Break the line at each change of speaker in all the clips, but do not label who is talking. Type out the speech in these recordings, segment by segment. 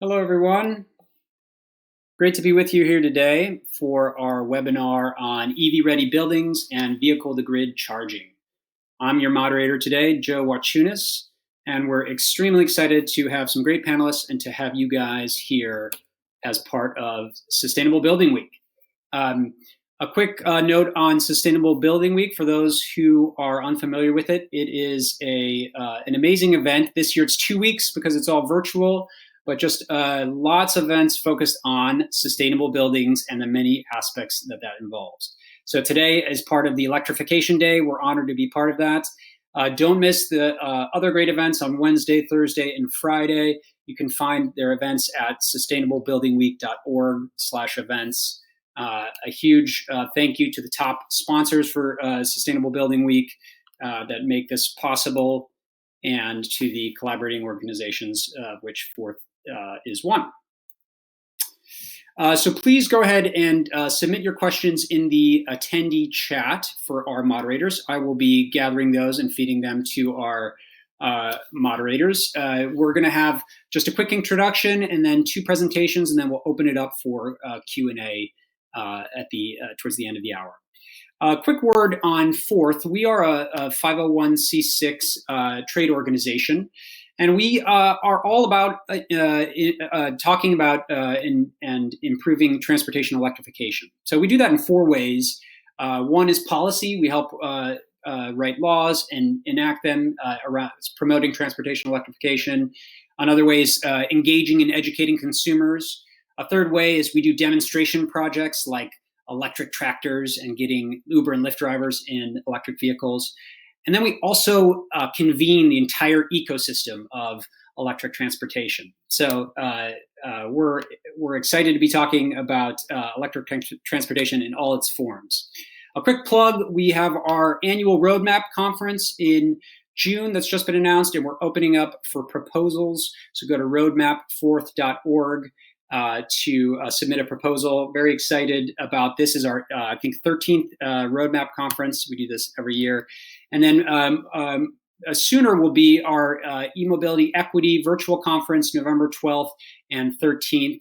Hello, everyone. Great to be with you here today for our webinar on EV-ready buildings and vehicle-to-grid charging. I'm your moderator today, Joe Wachunas, and we're extremely excited to have some great panelists and to have you guys here as part of Sustainable Building Week. A quick note on Sustainable Building Week for those who are unfamiliar with it. It is an amazing event. This year it's 2 weeks because it's all virtual, but just lots of events focused on sustainable buildings and the many aspects that involves. So today, as part of the Electrification Day, we're honored to be part of that. Don't miss the other great events on Wednesday, Thursday, and Friday. You can find their events at sustainablebuildingweek.org/events. A huge thank you to the top sponsors for Sustainable Building Week that make this possible, and to the collaborating organizations, which Forth is one. So please go ahead and submit your questions in the attendee chat for our moderators. I will be gathering those and feeding them to our moderators. We're going to have just a quick introduction and then 2 presentations, and then we'll open it up for Q&A towards the end of the hour. A quick word on Forth. We are a 501c6 trade organization, and we are all about talking about and improving transportation electrification. So we do that in 4 ways. One is policy. We help write laws and enact them around promoting transportation electrification. Another way is engaging and educating consumers. A third way is we do demonstration projects like electric tractors and getting Uber and Lyft drivers in electric vehicles. And then we also convene the entire ecosystem of electric transportation. So we're excited to be talking about electric transportation in all its forms. A quick plug, we have our annual Roadmap conference in June that's just been announced, and we're opening up for proposals. So go to roadmapforth.org to submit a proposal. Very excited about this. Is our, I think, 13th Roadmap conference. We do this every year. And then sooner will be our e-mobility equity virtual conference, November 12th and 13th.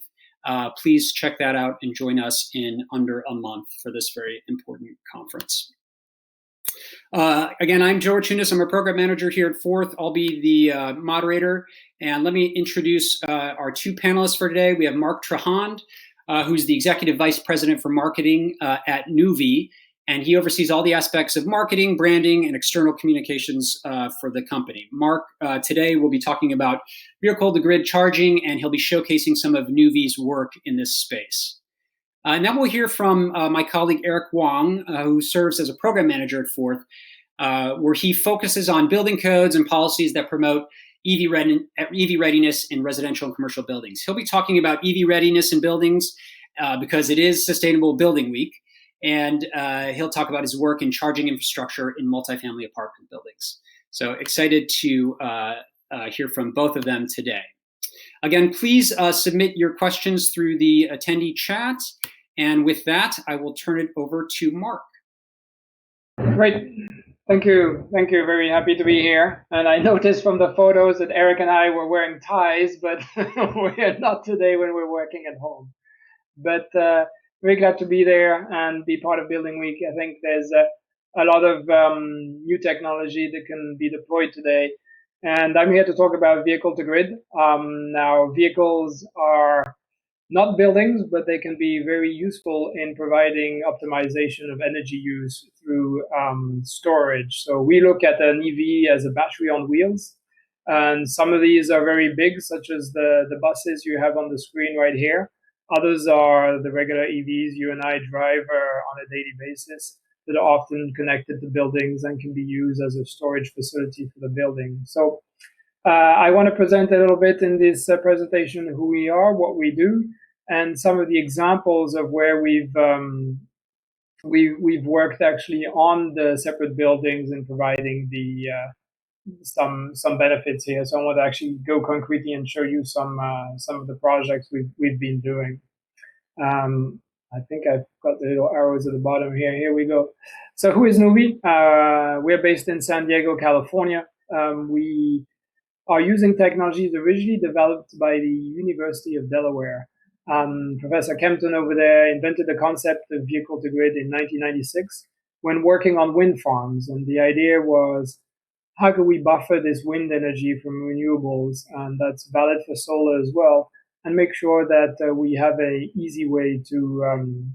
Please check that out and join us in under a month for this very important conference. Again, I'm Joe Wachunas. I'm a program manager here at Forth. I'll be the moderator. And let me introduce our 2 panelists for today. We have Mark Trahand, who's the Executive Vice President for Marketing at Nuvve, and he oversees all the aspects of marketing, branding, and external communications for the company. Mark today will be talking about vehicle-to-grid charging, and he'll be showcasing some of Nuvve's work in this space. And then we'll hear from my colleague Eric Wong, who serves as a program manager at Forth, where he focuses on building codes and policies that promote EV readiness in residential and commercial buildings. He'll be talking about EV readiness in buildings because it is Sustainable Building Week, and he'll talk about his work in charging infrastructure in multifamily apartment buildings. So excited to hear from both of them today. Again, please submit your questions through the attendee chat. And with that, I will turn it over to Mark.
Great. Thank you. Thank you. Very happy to be here. And I noticed from the photos that Eric and I were wearing ties, but we're not today when we're working at home. But very glad to be there and be part of Building Week. I think there's a lot of new technology that can be deployed today. And I'm here to talk about vehicle to grid. Now, vehicles are not buildings, but they can be very useful in providing optimization of energy use through storage. So we look at an EV as a battery on wheels. And some of these are very big, such as the buses you have on the screen right here. Others are the regular EVs you and I drive on a daily basis that are often connected to buildings and can be used as a storage facility for the building. So I want to present a little bit in this presentation who we are, what we do, and some of the examples of where we've worked actually on the separate buildings and providing the some benefits here. So I want to actually go concretely and show you some of the projects we've been doing. I think I've got the little arrows at the bottom here. Here we go. So who is Nuvve? We're based in San Diego, California. We are using technologies originally developed by the University of Delaware. Professor Kempton over there invented the concept of vehicle to grid in 1996 when working on wind farms. And the idea was, how can we buffer this wind energy from renewables? And that's valid for solar as well, and make sure that we have a easy way to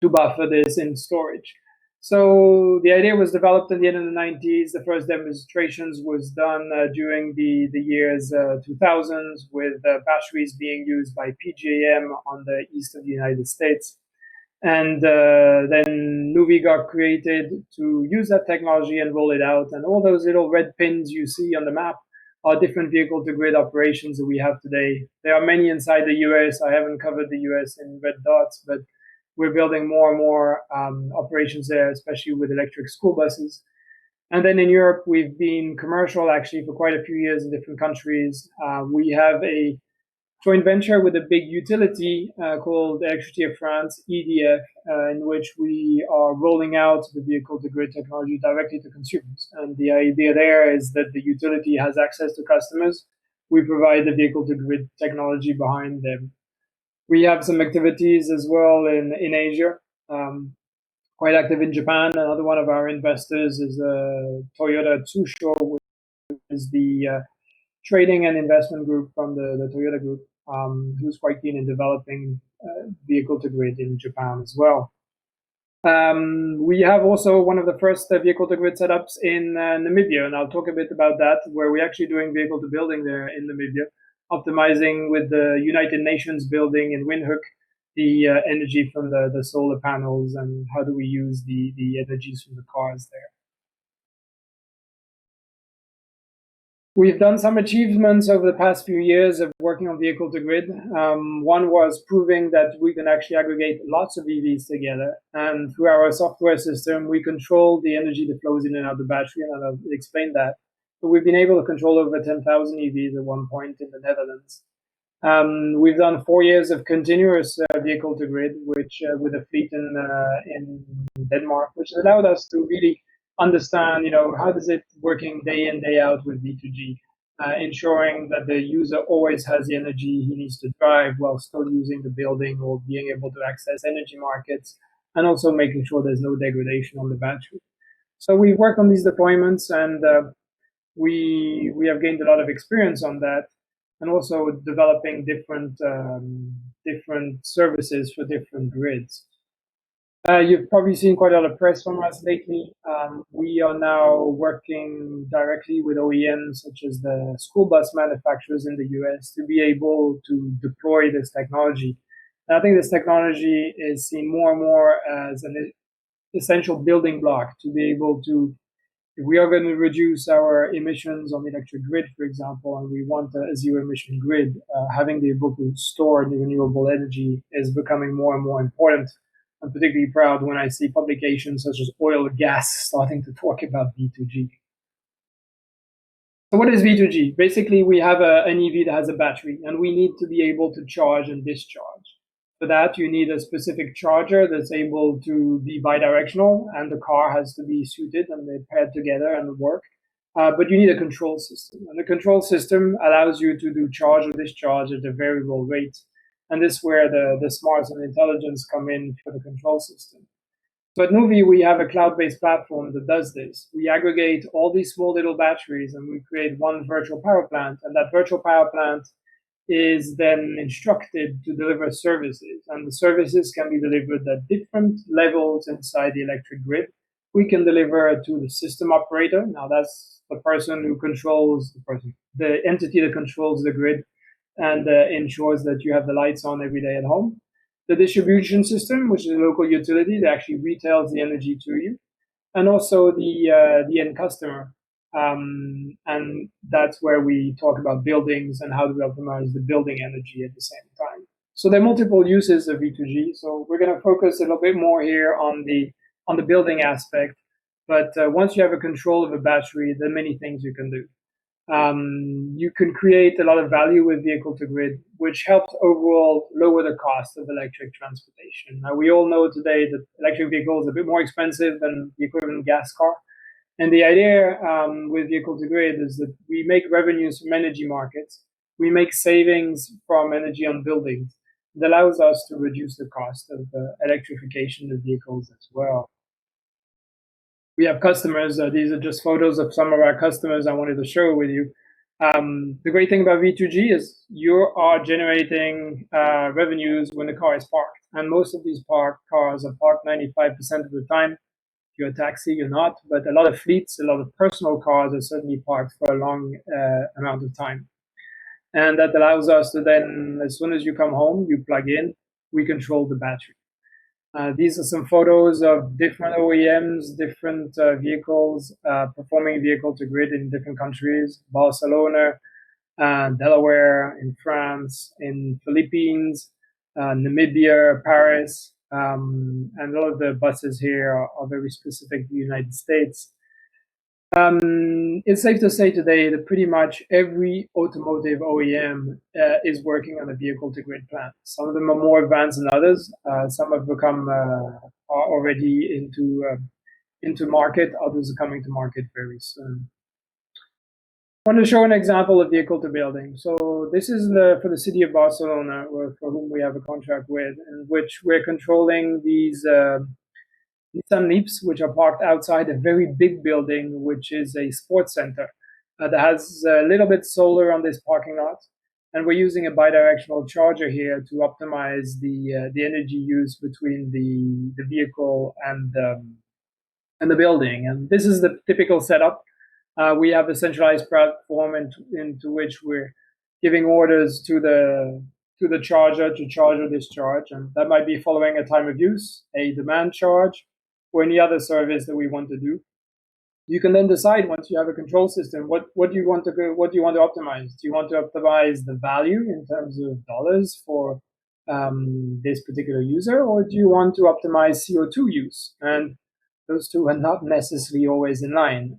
buffer this in storage. So the idea was developed in the end of the 90s. The first demonstrations was done during the years 2000s with batteries being used by PJM on the east of the United States. And then Nuvve got created to use that technology and roll it out. And all those little red pins you see on the map are different vehicle-to-grid operations that we have today. There are many inside the US. I haven't covered the US in red dots, but we're building more and more operations there, especially with electric school buses. And then in Europe, we've been commercial actually for quite a few years in different countries. We have a joint venture with a big utility called Electricity of France, EDF, in which we are rolling out the vehicle-to-grid technology directly to consumers. And the idea there is that the utility has access to customers. We provide the vehicle-to-grid technology behind them. We have some activities as well in Asia, quite active in Japan. Another one of our investors is Toyota Tsusho, which is the trading and investment group from the Toyota Group, who's quite keen in developing vehicle-to-grid in Japan as well. We have also one of the first vehicle-to-grid setups in Namibia, and I'll talk a bit about that, where we're actually doing vehicle-to-building there in Namibia, optimizing with the United Nations building in Windhoek the energy from the solar panels, and how do we use the energies from the cars there. We've done some achievements over the past few years of working on vehicle-to-grid. One was proving that we can actually aggregate lots of EVs together, and through our software system, we control the energy that flows in and out of the battery, and I'll explain that. But we've been able to control over 10,000 EVs at one point in the Netherlands. We've done 4 years of continuous vehicle-to-grid, which with a fleet in Denmark, which allowed us to really understand, how does it working day in, day out with V2G, ensuring that the user always has the energy he needs to drive while still using the building or being able to access energy markets, and also making sure there's no degradation on the battery. So we work on these deployments, and we have gained a lot of experience on that, and also developing different services for different grids. You've probably seen quite a lot of press from us lately. We are now working directly with OEMs such as the school bus manufacturers in the US to be able to deploy this technology. And I think this technology is seen more and more as an essential building block to be able to, if we are going to reduce our emissions on the electric grid, for example, and we want a zero emission grid, having the ability to store the renewable energy is becoming more and more important. I'm particularly proud when I see publications such as Oil and Gas starting to talk about V2G. So what is V2G? Basically, we have an EV that has a battery, and we need to be able to charge and discharge. For that, you need a specific charger that's able to be bidirectional, and the car has to be suited, and they're paired together and work. But you need a control system, and the control system allows you to do charge or discharge at a variable rate. And this is where the smarts and intelligence come in for the control system. So at Nuvve, we have a cloud-based platform that does this. We aggregate all these small little batteries, and we create one virtual power plant. And that virtual power plant is then instructed to deliver services. And the services can be delivered at different levels inside the electric grid. We can deliver to the system operator. Now, that's the person who controls the entity that controls the grid and ensures that you have the lights on every day at home. The distribution system, which is a local utility that actually retails the energy to you, and also the end customer. And that's where we talk about buildings and how do we optimize the building energy at the same time. So there are multiple uses of V2G. So we're going to focus a little bit more here on the building aspect. But once you have a control of a battery, there are many things you can do. You can create a lot of value with vehicle-to-grid, which helps overall lower the cost of electric transportation. Now, we all know today that electric vehicles are a bit more expensive than the equivalent gas car. And the idea with vehicle to grid is that we make revenues from energy markets, we make savings from energy on buildings. It allows us to reduce the cost of electrification of vehicles as well. We have customers. These are just photos of some of our customers I wanted to share with you. The great thing about V2G is you are generating revenues when the car is parked. And most of these cars are parked 95% of the time. If you're a taxi, you're not. But a lot of fleets, a lot of personal cars are certainly parked for a long amount of time. And that allows us to then, as soon as you come home, you plug in, we control the battery. These are some photos of different OEMs, different vehicles, performing vehicle to grid in different countries: Barcelona, Delaware, in France, in Philippines, Namibia, Paris, and all of the buses here are very specific to the United States. It's safe to say today that pretty much every automotive OEM is working on a vehicle to grid plan. Some of them are more advanced than others. Some have become are already into market. Others are coming to market very soon. I want to show an example of vehicle to building. So this is for the city of Barcelona, for whom we have a contract with, in which we're controlling these Nissan Leafs, which are parked outside a very big building, which is a sports center that has a little bit solar on this parking lot. And we're using a bidirectional charger here to optimize the energy use between the vehicle and the building. And this is the typical setup. We have a centralized platform into which we're giving orders to the charger to charge or discharge, and that might be following a time of use, a demand charge, or any other service that we want to do. You can then decide, once you have a control system, what do you want to optimize? Do you want to optimize the value in terms of dollars for this particular user, or do you want to optimize CO2 use? And those two are not necessarily always in line.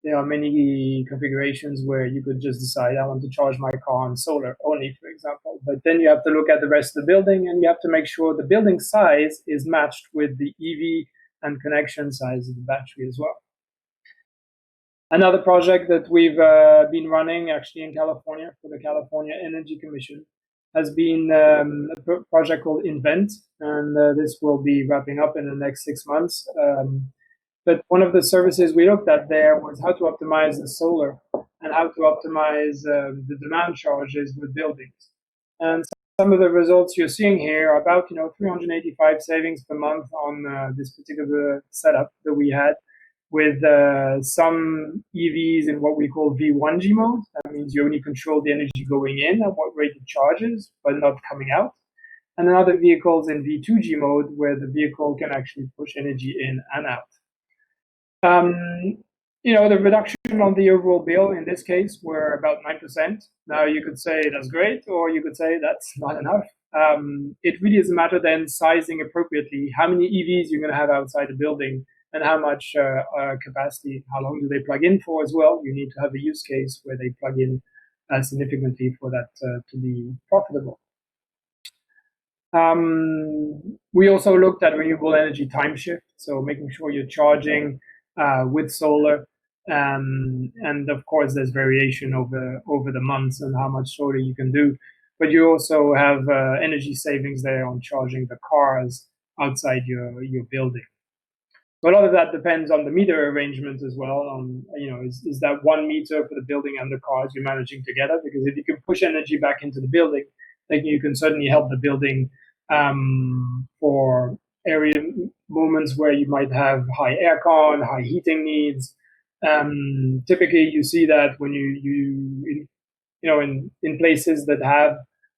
There are many configurations where you could just decide, I want to charge my car on solar only, for example. But then you have to look at the rest of the building, and you have to make sure the building size is matched with the EV and connection size of the battery as well. Another project that we've been running actually in California for the California Energy Commission has been a project called Invent, and this will be wrapping up in the next 6 months. But one of the services we looked at there was how to optimize the solar and how to optimize the demand charges with buildings. And some of the results you're seeing here are about 385 savings per month on this particular setup that we had, with some EVs in what we call V1G mode. That means you only control the energy going in at what rate it charges, but not coming out. And then other vehicles in V2G mode, where the vehicle can actually push energy in and out. The reduction on the overall bill in this case were about 9%. Now you could say that's great, or you could say that's not enough. It really is a matter then sizing appropriately how many EVs you're going to have outside the building and how much capacity, how long do they plug in for as well. You need to have a use case where they plug in significantly for that to be profitable. We also looked at renewable energy time shift, so making sure you're charging with solar, and of course there's variation over the months and how much solar you can do, but you also have energy savings there on charging the cars outside your building. So a lot of that depends on the meter arrangement as well. Is that 1 meter for the building and the cars you're managing together? Because if you can push energy back into the building, then you can certainly help the building for area moments where you might have high aircon, high heating needs. Typically, you see that when in places that have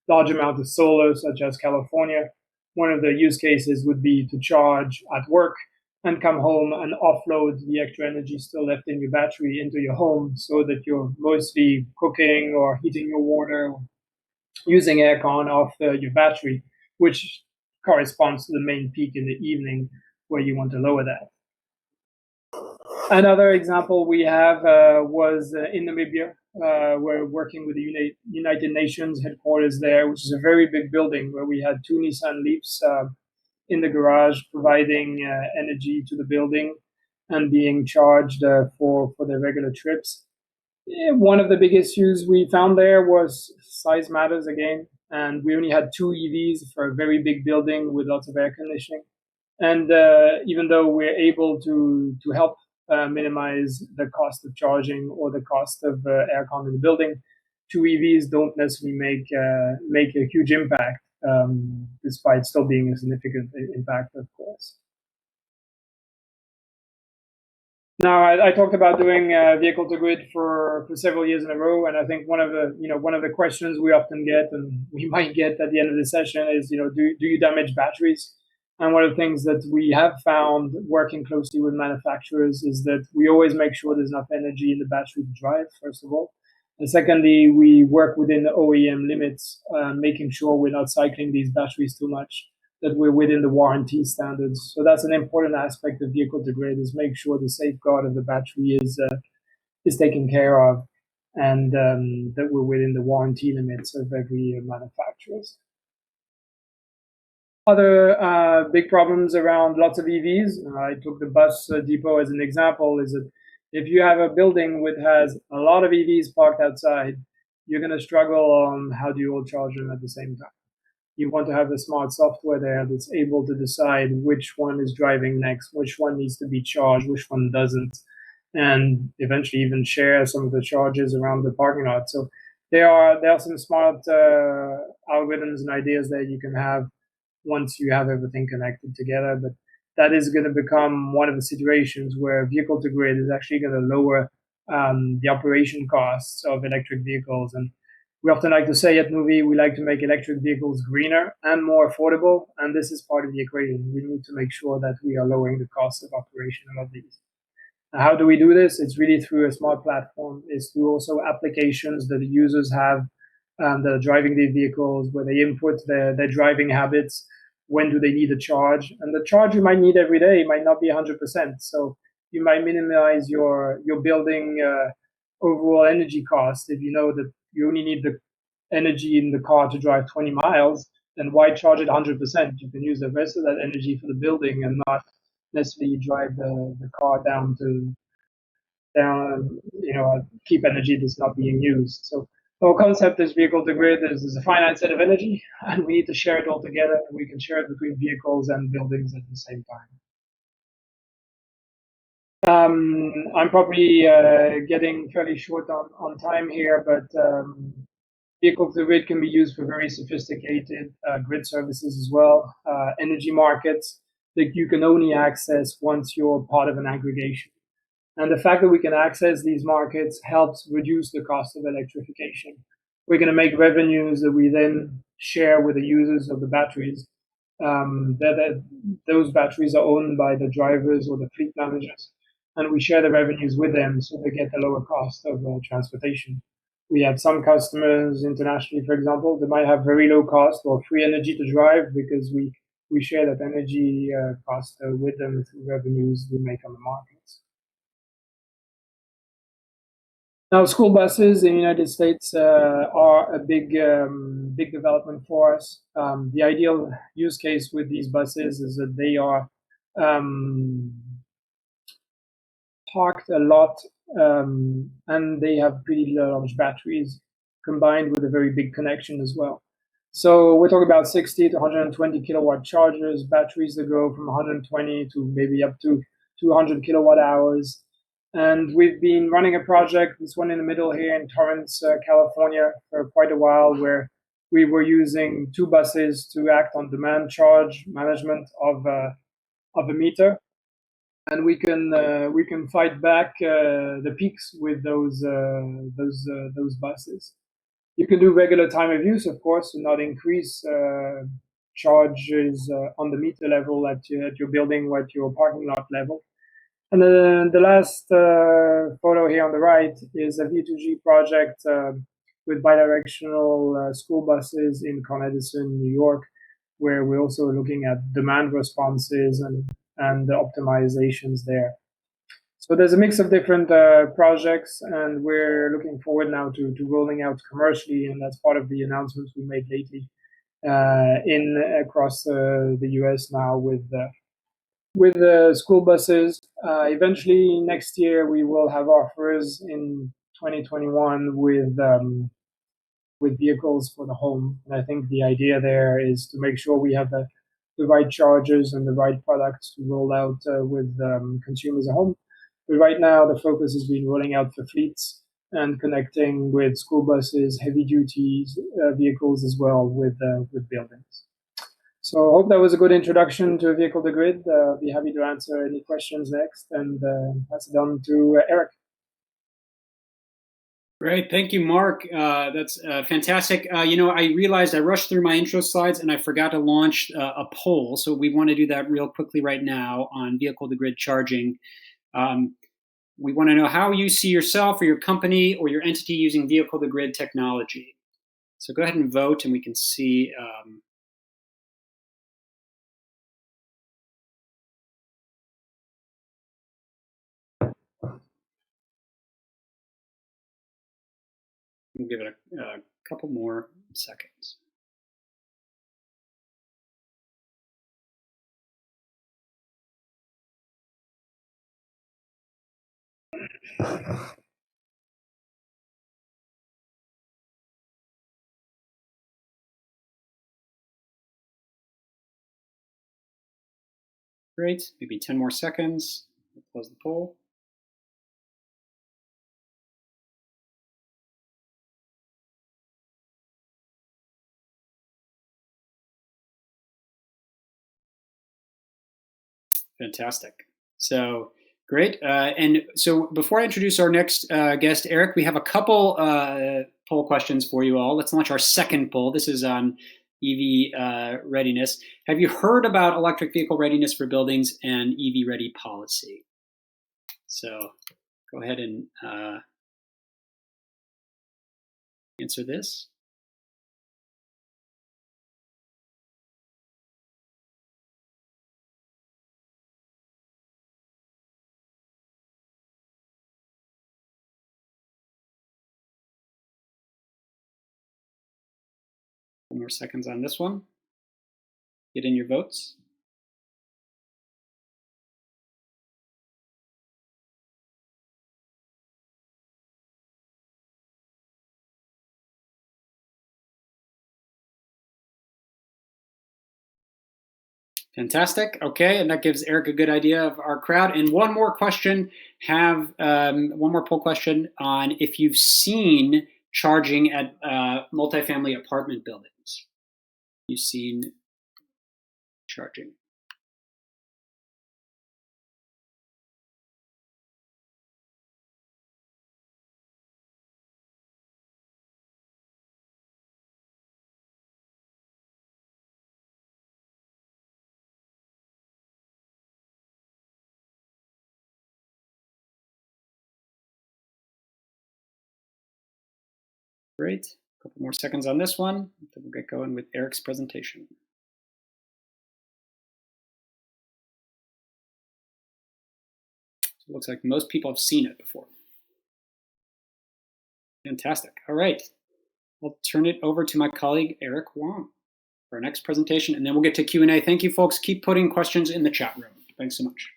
large amounts of solar, such as California. One of the use cases would be to charge at work and come home and offload the extra energy still left in your battery into your home, so that you're mostly cooking or heating your water, using aircon off your battery, which corresponds to the main peak in the evening where you want to lower that. Another example we have was in Namibia. We're working with the United Nations headquarters there, which is a very big building where we had 2 Nissan Leafs in the garage providing energy to the building. and being charged for their regular trips. One of the big issues we found there was size matters again, and we only had 2 EVs for a very big building with lots of air conditioning. And even though we're able to help minimize the cost of charging or the cost of aircon in the building, 2 EVs don't necessarily make a huge impact, despite still being a significant impact, of course. Now, I talked about doing vehicle to grid for several years in a row, and I think one of the questions we often get, and we might get at the end of the session, is do you damage batteries? And one of the things that we have found working closely with manufacturers is that we always make sure there's enough energy in the battery to drive, first of all. And secondly, we work within the OEM limits, making sure we're not cycling these batteries too much, that we're within the warranty standards. So that's an important aspect of vehicle to grid, is make sure the safeguard of the battery is taken care of, and that we're within the warranty limits of every manufacturers. Other big problems around lots of EVs, I took the bus depot as an example, is that if you have a building which has a lot of EVs parked outside, you're going to struggle on how do you all charge them at the same time. You want to have the smart software there that's able to decide which one is driving next, which one needs to be charged, which one doesn't, and eventually even share some of the charges around the parking lot. So there are some smart algorithms and ideas that you can have once you have everything connected together. But that is going to become one of the situations where vehicle to grid is actually going to lower the operation costs of electric vehicles. And we often like to say at Nuvve, we like to make electric vehicles greener and more affordable, and this is part of the equation. We need to make sure that we are lowering the cost of operation of these. Now, how do we do this? It's really through a smart platform. It's through also applications that the users have that are driving their vehicles, where they input their driving habits, when do they need a charge, and the charge you might need every day might not be 100%. So you might minimize your building overall energy cost. If you know that you only need the energy in the car to drive 20 miles, then why charge it 100%? You can use the rest of that energy for the building and not necessarily drive the car down, keep energy that's not being used. So the whole concept is vehicle to grid is a finite set of energy, and we need to share it all together, and we can share it between vehicles and buildings at the same time. I'm probably getting fairly short on time here, but vehicle to grid can be used for very sophisticated grid services as well, energy markets that you can only access once you're part of an aggregation. And the fact that we can access these markets helps reduce the cost of electrification. We're going to make revenues that we then share with the users of the batteries. Those batteries are owned by the drivers or the fleet managers, and we share the revenues with them so they get the lower cost of transportation. We have some customers internationally, for example, that might have very low cost or free energy to drive because we share that energy cost with them through revenues we make on the markets. Now, school buses in the United States are a big development for us. The ideal use case with these buses is that they are parked a lot, and they have pretty large batteries combined with a very big connection as well. So we're talking about 60 to 120 kilowatt chargers, batteries that go from 120 to maybe up to 200 kilowatt hours. And we've been running a project, this one in the middle here in Torrance, California, for quite a while, where we were using 2 buses to act on demand charge management of a meter, and we can fight back the peaks with those buses. You can do regular time of use, of course, and not increase charges on the meter level at your building or at your parking lot level. And then the last photo here on the right is a V2G project with bidirectional school buses in Con Edison, New York, where we're also looking at demand responses and the optimizations there. So there's a mix of different projects, and we're looking forward now to rolling out commercially, and that's part of the announcements we made lately across the US now with school buses Eventually, next year we will have offers in 2021 with vehicles for the home. And I think the idea there is to make sure we have the right chargers and the right products to roll out with consumers at home. But right now, the focus has been rolling out for fleets and connecting with school buses, heavy duty vehicles as well with buildings. So I hope that was a good introduction to Vehicle to Grid. Be happy to answer any questions next and pass it on to Eric.
Great, thank you, Mark. That's fantastic. I realized I rushed through my intro slides and I forgot to launch a poll. So we want to do that real quickly right now on vehicle to grid charging. We want to know how you see yourself or your company or your entity using vehicle to grid technology. So go ahead and vote and we can see. We'll give it a couple more seconds. Great, maybe 10 more seconds. We'll close the poll. Fantastic. So great. And so before I introduce our next guest, Eric, we have a couple poll questions for you all. Let's launch our second poll. This is on EV readiness. Have you heard about electric vehicle readiness for buildings and EV ready policy? So go ahead and answer this. More seconds on this one. Get in your votes. Fantastic. Okay, and that gives Eric a good idea of our crowd. And one more question, one more poll question on if you've seen charging at multifamily apartment buildings. You've seen charging. Great. A couple more seconds on this one. Then we'll get going with Eric's presentation. So it looks like most people have seen it before. Fantastic. All right. I'll turn it over to my colleague, Eric Wong, for our next presentation, and then we'll get to Q&A. Thank you, folks. Keep putting questions in the chat room. Thanks so much.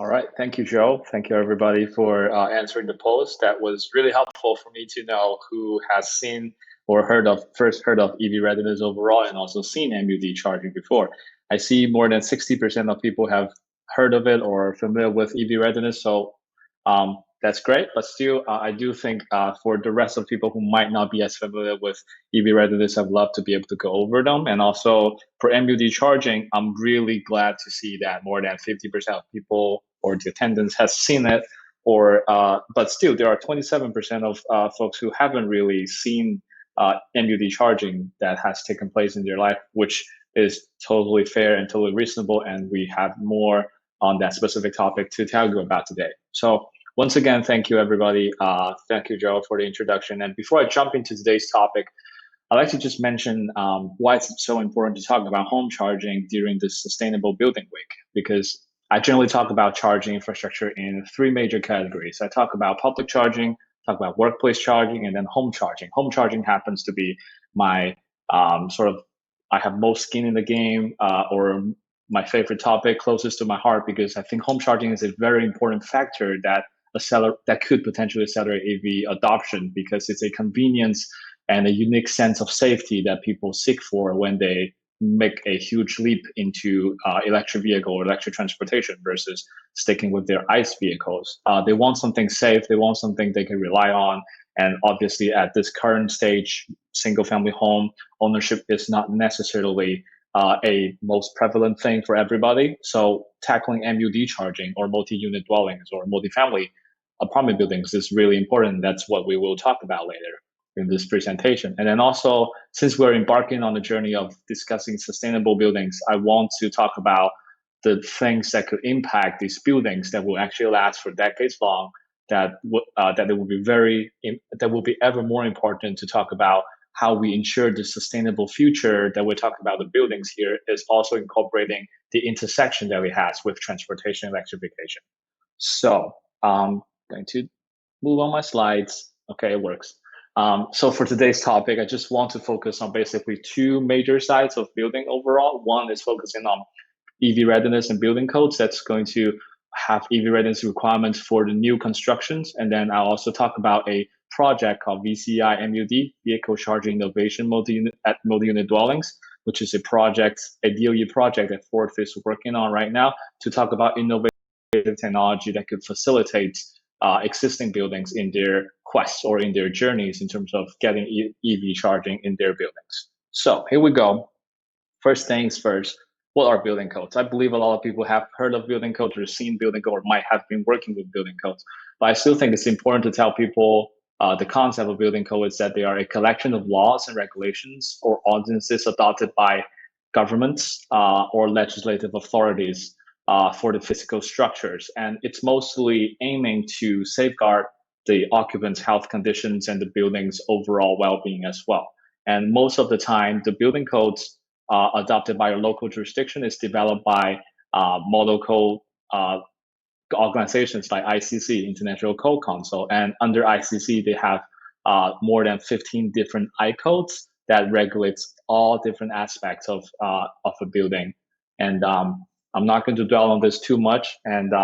All right. Thank you, Joe. Thank you, everybody, for answering the post. That was really helpful for me to know who has seen or first heard of EV readiness overall and also seen MUD charging before. I see more than 60% of people have heard of it or familiar with EV readiness. So that's great. But still, I do think for the rest of people who might not be as familiar with EV readiness, I'd love to be able to go over them. And also for MUD charging, I'm really glad to see that more than 50% of people or the attendance has seen it. But still, there are 27% of folks who haven't really seen MUD charging that has taken place in their life, which is totally fair and totally reasonable. And we have more on that specific topic to tell you about today. So once again, thank you, everybody. Thank you, Joe, for the introduction. And before I jump into today's topic, I'd like to just mention why it's so important to talk about home charging during this Sustainable Building Week, because I generally talk about charging infrastructure in three major categories. I talk about public charging, talk about workplace charging, and then home charging. Home charging happens to be my I have most skin in the game, or my favorite topic, closest to my heart, because I think home charging is a very important factor that could potentially accelerate EV adoption, because it's a convenience and a unique sense of safety that people seek for when they make a huge leap into electric vehicle or electric transportation versus sticking with their ICE vehicles. They want something safe, they want something they can rely on. And obviously at this current stage, single family home ownership is not necessarily a most prevalent thing for everybody. So tackling MUD charging or multi-unit dwellings or multifamily apartment buildings is really important. That's what we will talk about later in this presentation. And then also, since we're embarking on the journey of discussing sustainable buildings, I want to talk about the things that could impact these buildings that will actually last for decades long, that it will be ever more important to talk about how we ensure the sustainable future that we're talking about the buildings here is also incorporating the intersection that we have with transportation electrification. So I'm going to move on my slides. Okay, it works. So for today's topic, I just want to focus on basically two major sides of building overall. One is focusing on EV readiness and building codes. That's going to have EV readiness requirements for the new constructions. And then I'll also talk about a project called VCI MUD, Vehicle Charging Innovation Multi-Unit Dwellings, which is a DOE project that Ford is working on right now to talk about innovative technology that could facilitate existing buildings in their quests or in their journeys in terms of getting EV charging in their buildings. So here we go. First things first, what are building codes? I believe a lot of people have heard of building codes or seen building code or might have been working with building codes. But I still think it's important to tell people the concept of building code is that they are a collection of laws and regulations or ordinances adopted by governments or legislative authorities for the physical structures. And it's mostly aiming to safeguard the occupants' health conditions and the building's overall well-being as well. And most of the time, the building codes adopted by a local jurisdiction is developed by model code organizations like ICC, International Code Council. And under ICC, they have more than 15 different I codes that regulates all different aspects of a building. And I'm not going to dwell on this too much. And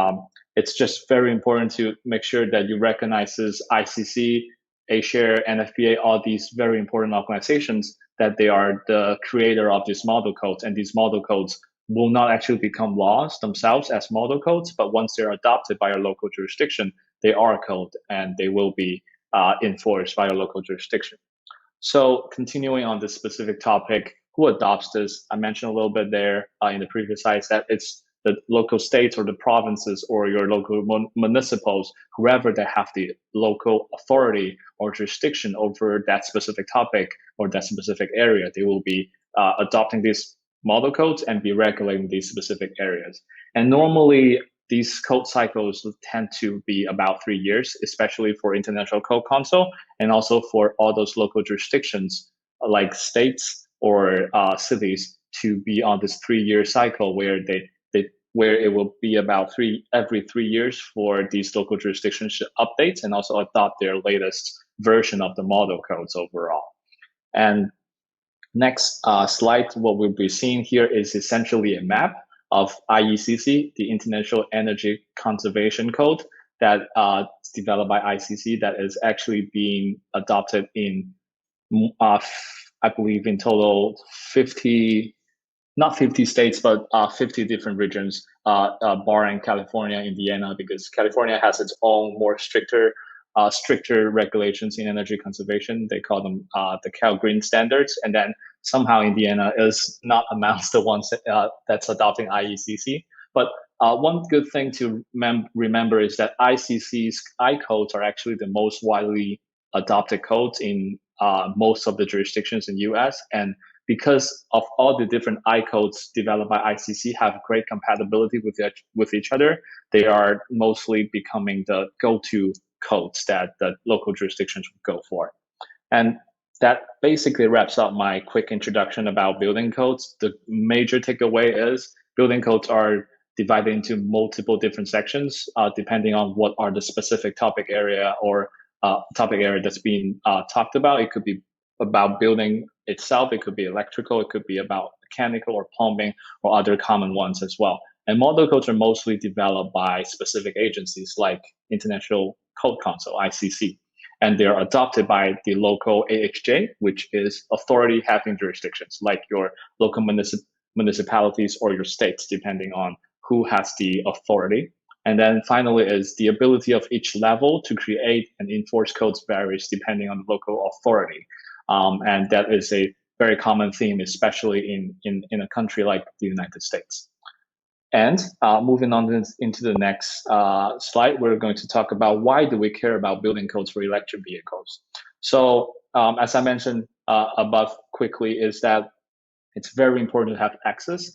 it's just very important to make sure that you recognize this ICC, A-Share, NFPA, all these very important organizations, that they are the creator of these model codes. And these model codes will not actually become laws themselves as model codes, but once they're adopted by a local jurisdiction, they are a code and they will be enforced by a local jurisdiction. So continuing on this specific topic, who adopts this? I mentioned a little bit there in the previous slides that it's the local states or the provinces or your local municipals, whoever that have the local authority or jurisdiction over that specific topic or that specific area. They will be adopting these model codes and be regulating these specific areas. And normally these code cycles tend to be about 3 years, especially for International Code Council and also for all those local jurisdictions like states or cities to be on this 3-year cycle where where it will be about every 3 years for these local jurisdictions to update and also adopt their latest version of the model codes overall. And next slide, what we'll be seeing here is essentially a map of IECC, the International Energy Conservation Code, that is developed by ICC, that is actually being adopted in, I believe, in total 50, not 50 states, but 50 different regions, barring California, Indiana, because California has its own more stricter regulations in energy conservation. They call them the Cal Green standards. And then somehow Indiana is not amongst the ones that's adopting IECC. But one good thing to remember is that ICC's I codes are actually the most widely adopted codes in most of the jurisdictions in US. And because of all the different I codes developed by ICC have great compatibility with each other, they are mostly becoming the go-to codes that the local jurisdictions would go for. And that basically wraps up my quick introduction about building codes. The major takeaway is building codes are divided into multiple different sections, depending on what are the specific topic area or topic area that's being talked about. It could be about building itself, it could be electrical, it could be about mechanical or plumbing or other common ones as well. And model codes are mostly developed by specific agencies like International Code Council, ICC. And they're adopted by the local AHJ, which is authority having jurisdictions, like your local municipalities or your states, depending on who has the authority. And then finally is the ability of each level to create and enforce codes varies depending on the local authority. And that is a very common theme, especially in a country like the United States. And moving on into the next slide, we're going to talk about why do we care about building codes for electric vehicles. So as I mentioned above quickly, is that it's very important to have access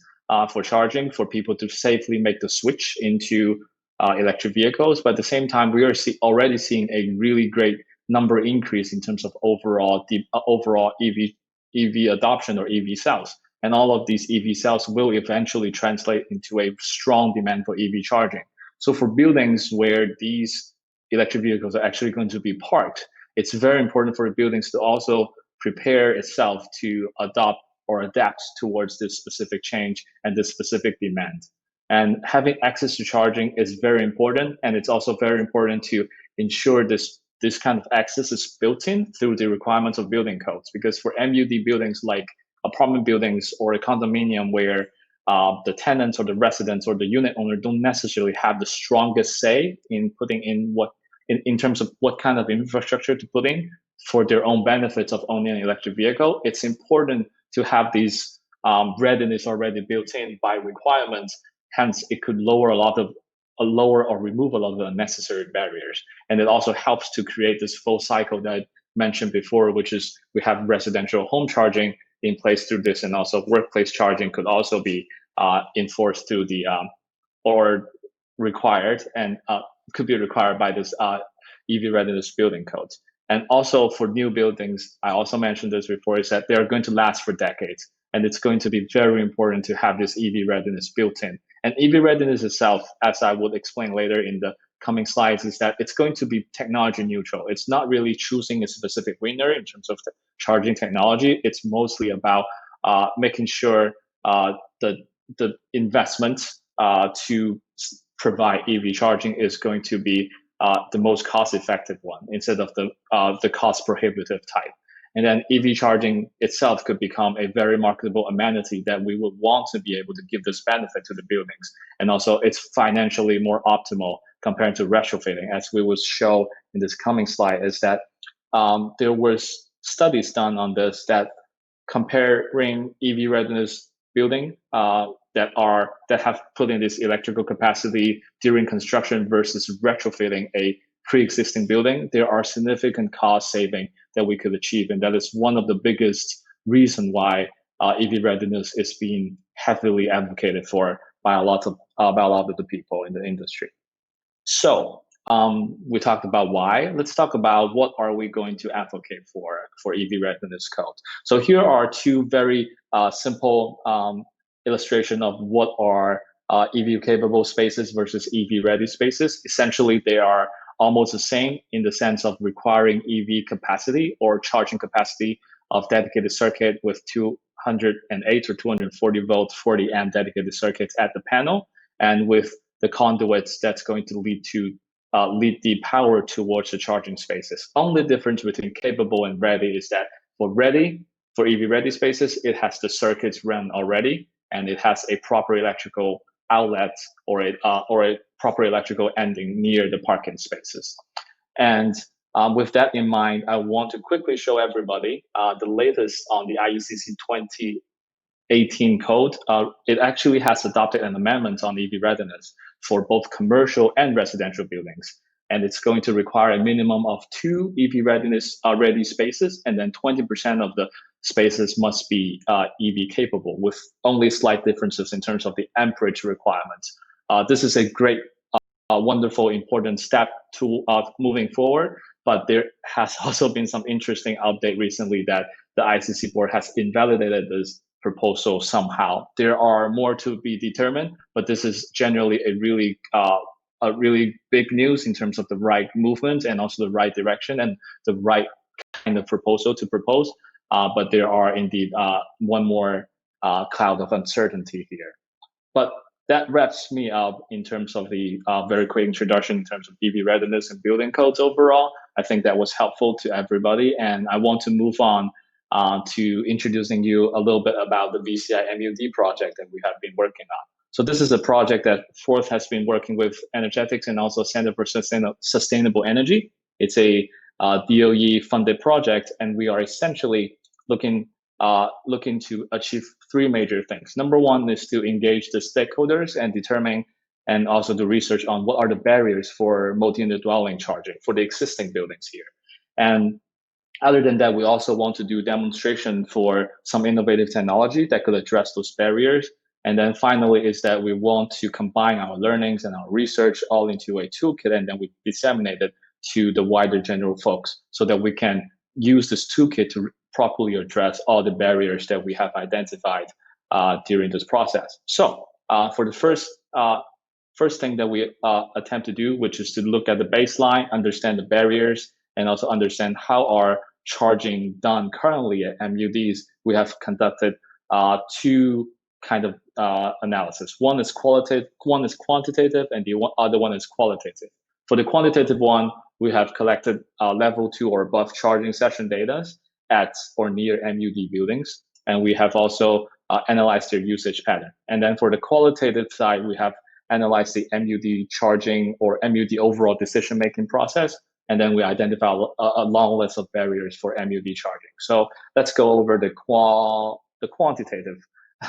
for charging for people to safely make the switch into electric vehicles. But at the same time, we are already seeing a really great number increase in terms of overall EV adoption or EV sales. And all of these EV cells will eventually translate into a strong demand for EV charging. So for buildings where these electric vehicles are actually going to be parked, it's very important for the buildings to also prepare itself to adopt or adapt towards this specific change and this specific demand. And having access to charging is very important. And it's also very important to ensure this kind of access is built in through the requirements of building codes. Because for MUD buildings like apartment buildings or a condominium where the tenants or the residents or the unit owner don't necessarily have the strongest say in putting in terms of what kind of infrastructure to put in for their own benefits of owning an electric vehicle, it's important to have these readiness already built in by requirements. Hence, it could lower or remove a lot of the unnecessary barriers. And it also helps to create this full cycle that I mentioned before, which is we have residential home charging in place through this, and also workplace charging could also be enforced through the or required and could be required by this EV readiness building codes. And also for new buildings, I also mentioned this before, is that they are going to last for decades. And it's going to be very important to have this EV readiness built in. And EV readiness itself, as I would explain later in the coming slides, is that it's going to be technology neutral. It's not really choosing a specific winner in terms of the charging technology. It's mostly about making sure the investment to provide EV charging is going to be the most cost-effective one instead of the cost-prohibitive type. And then EV charging itself could become a very marketable amenity that we would want to be able to give this benefit to the buildings. And also it's financially more optimal compared to retrofitting, as we will show in this coming slide, is that there was studies done on this that comparing EV readiness building that have put in this electrical capacity during construction versus retrofitting a pre-existing building, there are significant cost saving that we could achieve. And that is one of the biggest reason why EV readiness is being heavily advocated for by a lot of the people in the industry. So we talked about why. Let's talk about what are we going to advocate for EV readiness code. So here are two very simple illustration of what are EV capable spaces versus EV ready spaces. Essentially, they are almost the same in the sense of requiring EV capacity or charging capacity of dedicated circuit with 208 or 240 volt 40 amp dedicated circuits at the panel, and with the conduits that's going to lead the power towards the charging spaces. Only difference between capable and ready is that for EV ready spaces, it has the circuits run already, and it has a proper electrical outlet or a proper electrical ending near the parking spaces. And with that in mind, I want to quickly show everybody the latest on the IECC 2018 code. It actually has adopted an amendment on EV readiness for both commercial and residential buildings. And it's going to require a minimum of 2 EV readiness ready spaces, and then 20% of the spaces must be EV capable, with only slight differences in terms of the amperage requirements. This is a great, wonderful, important step to moving forward, but there has also been some interesting update recently that the ICC board has invalidated this proposal somehow. There are more to be determined, but this is generally a really big news in terms of the right movement and also the right direction and the right kind of proposal to propose. But there are indeed one more cloud of uncertainty here. But that wraps me up in terms of the very quick introduction in terms of EV readiness and building codes overall. I think that was helpful to everybody. And I want to move on to introducing you a little bit about the VCI MUD project that we have been working on. So this is a project that Forth has been working with Energetics and also Center for Sustainable Energy. It's a DOE-funded project, and we are essentially looking to achieve three major things. Number one is to engage the stakeholders and determine and also do research on what are the barriers for multi-unit dwelling charging for the existing buildings here. And other than that, we also want to do demonstration for some innovative technology that could address those barriers. And then finally is that we want to combine our learnings and our research all into a toolkit, and then we disseminate it to the wider general folks so that we can use this toolkit to properly address all the barriers that we have identified during this process. So for the first thing that we attempt to do, which is to look at the baseline, understand the barriers, and also understand how are charging done currently at MUDs, we have conducted two kind of analysis. One is quantitative, and the other one is qualitative. For the quantitative one, we have collected level 2 or above charging session data at or near MUD buildings, and we have also analyzed their usage pattern. And then for the qualitative side, we have analyzed the MUD charging or MUD overall decision-making process, and then we identify a long list of barriers for MUD charging. So let's go over the quantitative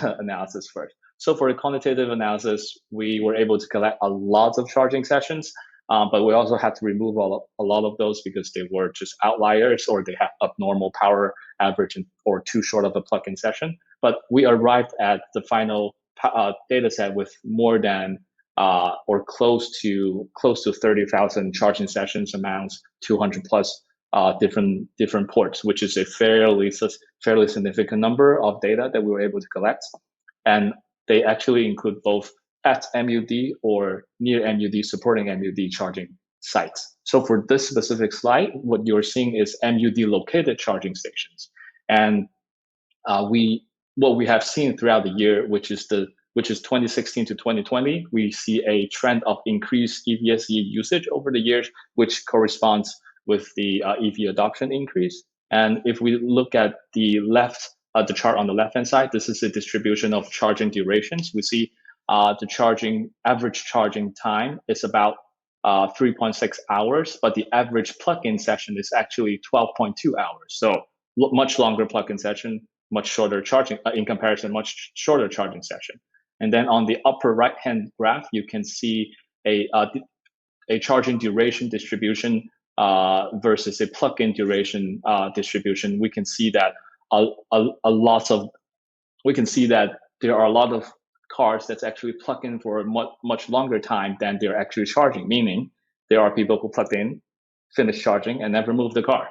analysis first. So for the quantitative analysis, we were able to collect a lot of charging sessions, but we also had to remove a lot of those because they were just outliers or they have abnormal power average or too short of a plug-in session. But we arrived at the final data set with more than or close to 30,000 charging sessions amounts, 200 plus different ports, which is a fairly significant number of data that we were able to collect. And they actually include both at MUD or near MUD supporting MUD charging sites. So for this specific slide, what you're seeing is MUD located charging stations. And what we have seen throughout the year, which is 2016 to 2020, we see a trend of increased EVSE usage over the years, which corresponds with the EV adoption increase. And if we look at the the chart on the left-hand side, this is a distribution of charging durations. We see the average charging time is about 3.6 hours, but the average plug-in session is actually 12.2 hours. So much longer plug-in session, much shorter charging, in comparison, much shorter charging session. And then on the upper right-hand graph, you can see a charging duration distribution versus a plug-in duration distribution. We can see that there are a lot of cars that's actually plug in for a much longer time than they're actually charging, meaning there are people who plug in, finish charging, and never move the car,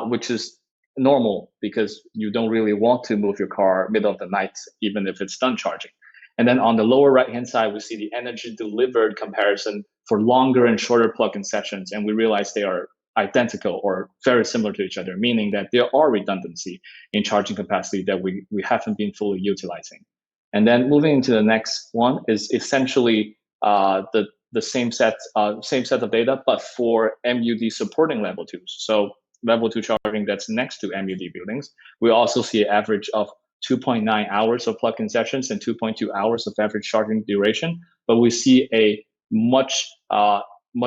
which is normal because you don't really want to move your car middle of the night, even if it's done charging. And then on the lower right-hand side, we see the energy delivered comparison for longer and shorter plug-in sessions. And we realize they are identical or very similar to each other, meaning that there are redundancy in charging capacity that we haven't been fully utilizing. And then moving into the next one is essentially the same set of data, but for MUD supporting level 2s. So level 2 charging that's next to MUD buildings. We also see an average of 2.9 hours of plug-in sessions and 2.2 hours of average charging duration, but we see a much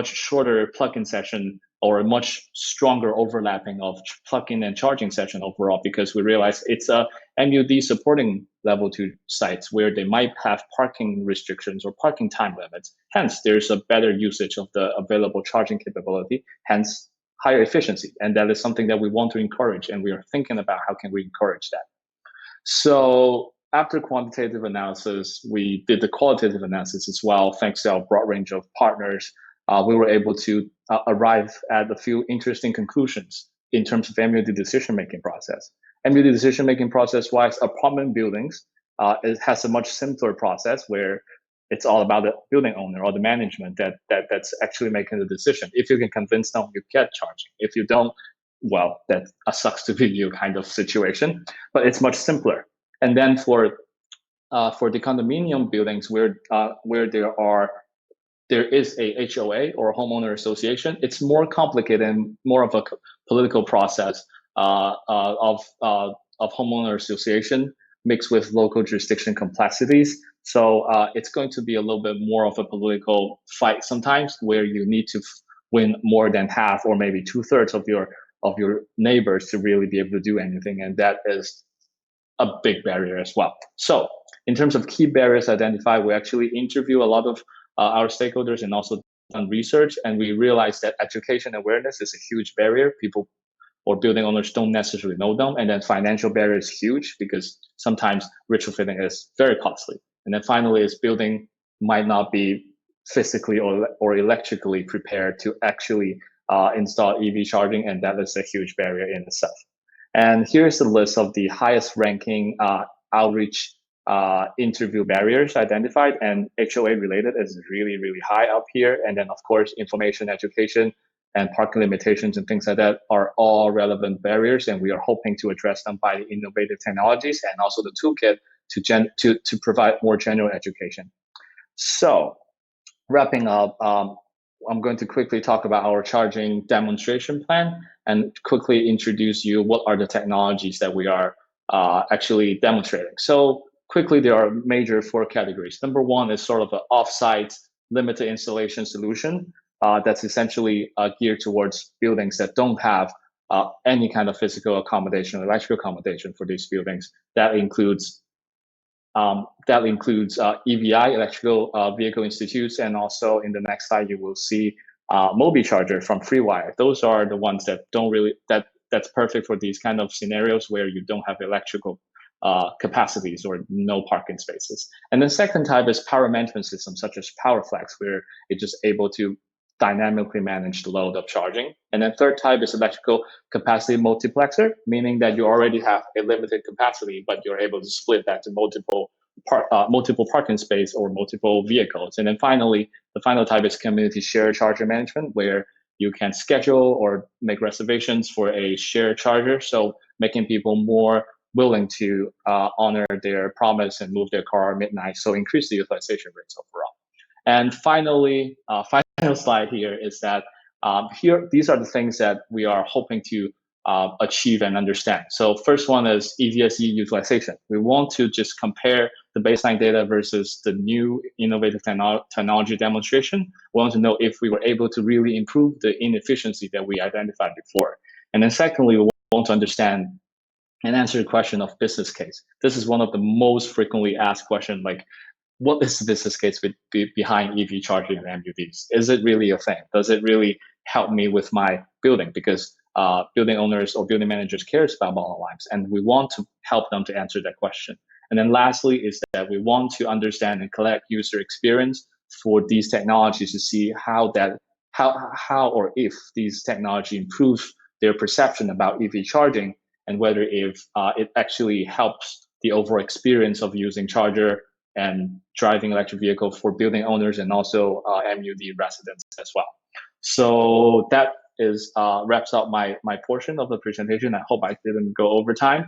shorter plug-in session or a much stronger overlapping of plug-in and charging session overall, because we realize it's a MUD supporting level 2 sites where they might have parking restrictions or parking time limits. Hence, there's a better usage of the available charging capability, hence higher efficiency. And that is something that we want to encourage, and we are thinking about how can we encourage that. So after quantitative analysis, we did the qualitative analysis as well. Thanks to our broad range of partners, we were able to arrive at a few interesting conclusions in terms of MUD decision-making process. MUD decision-making process-wise, apartment buildings, it has a much simpler process where it's all about the building owner or the management that's actually making the decision. If you can convince them, you get charging. If you don't, well, that sucks to be you kind of situation, but it's much simpler. And then for the condominium buildings where there is a HOA or a homeowner association, it's more complicated and more of a political process of homeowner association mixed with local jurisdiction complexities. So it's going to be a little bit more of a political fight sometimes, where you need to win more than half or maybe 2/3 of your neighbors to really be able to do anything, and that is a big barrier as well. So in terms of key barriers identified, we actually interview a lot of our stakeholders and also done research, and we realized that education awareness is a huge barrier. People or building owners don't necessarily know them. And then financial barrier is huge because sometimes retrofitting is very costly. And then finally is building might not be physically or electrically prepared to actually install EV charging, and that is a huge barrier in itself. And here's the list of the highest ranking outreach interview barriers identified, and HOA related is really, really high up here. And then of course, information, education, and parking limitations and things like that are all relevant barriers, and we are hoping to address them by the innovative technologies and also the toolkit to provide more general education. So wrapping up, I'm going to quickly talk about our charging demonstration plan and quickly introduce you what are the technologies that we are actually demonstrating. So quickly, there are major 4 categories. Number 1 is sort of an offsite limited installation solution that's essentially geared towards buildings that don't have any kind of physical accommodation or electrical accommodation for these buildings. That includes EVI, electrical vehicle institutes, and also in the next slide you will see Mobi charger from FreeWire. Those are the ones that don't really that's perfect for these kind of scenarios where you don't have electrical capacities or no parking spaces. And then second type is power management systems such as PowerFlex, where it's just able to dynamically manage the load of charging. And then third type is electrical capacity multiplexer, meaning that you already have a limited capacity, but you're able to split that to multiple parking space or multiple vehicles. And then finally, the final type is community share charger management, where you can schedule or make reservations for a shared charger. So making people more willing to honor their promise and move their car at midnight. So increase the utilization rates overall. And finally, final slide here is that these are the things that we are hoping to achieve and understand. So first one is EVSE utilization. We want to just compare the baseline data versus the new innovative technology demonstration. We want to know if we were able to really improve the inefficiency that we identified before. And then secondly, we want to understand and answer the question of business case. This is one of the most frequently asked questions, like, what is the business case behind EV charging and MUVs? Is it really a thing? Does it really help me with my building? Because building owners or building managers cares about bottom lines, and we want to help them to answer that question. And then lastly is that we want to understand and collect user experience for these technologies to see how or if these technology improves their perception about EV charging, and whether if it actually helps the overall experience of using charger and driving electric vehicle for building owners and also MUD residents as well. So that is wraps up my portion of the presentation. I hope I didn't go over time.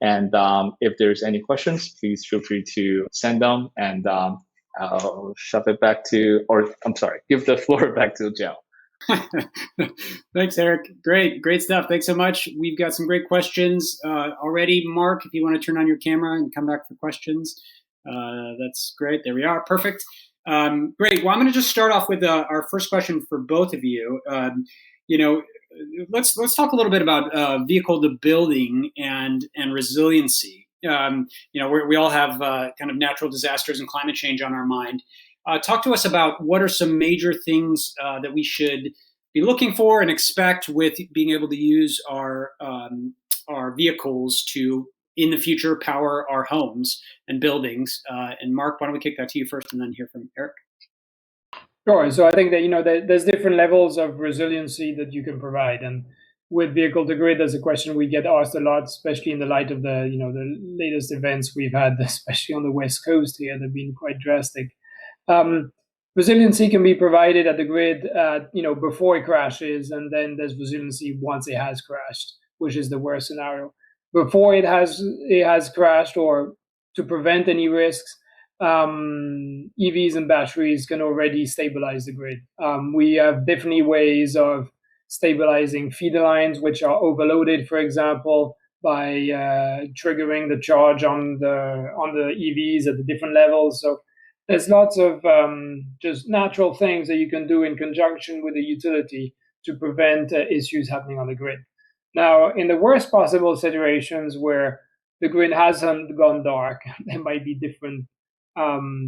And if there's any questions, please feel free to send them, and I'll shove it back to, or I'm sorry, give the floor back to Joe.
Thanks, Eric. Great stuff. Thanks so much. We've got some great questions already. Mark, if you want to turn on your camera and come back for questions, that's great. There we are. Perfect. Great. Well, I'm going to just start off with our first question for both of you. Let's talk a little bit about vehicle to building and resiliency. We all have kind of natural disasters and climate change on our mind. Talk to us about what are some major things that we should be looking for and expect with being able to use our vehicles to, in the future, power our homes and buildings. And Mark, why don't we kick that to you first and then hear from Eric?
Sure. So I think that, there's different levels of resiliency that you can provide. And with vehicle to grid, there's a question we get asked a lot, especially in the light of the latest events we've had, especially on the West Coast here, that have been quite drastic. Resiliency can be provided at the grid, before it crashes, and then there's resiliency once it has crashed, which is the worst scenario. before it has crashed, or to prevent any risks, EVs and batteries can already stabilize the grid. We have definitely ways of stabilizing feeder lines which are overloaded, for example, by triggering the charge on the EVs at the different levels. So there's lots of just natural things that you can do in conjunction with the utility to prevent issues happening on the grid. Now, in the worst possible situations where the grid hasn't gone dark, there might be different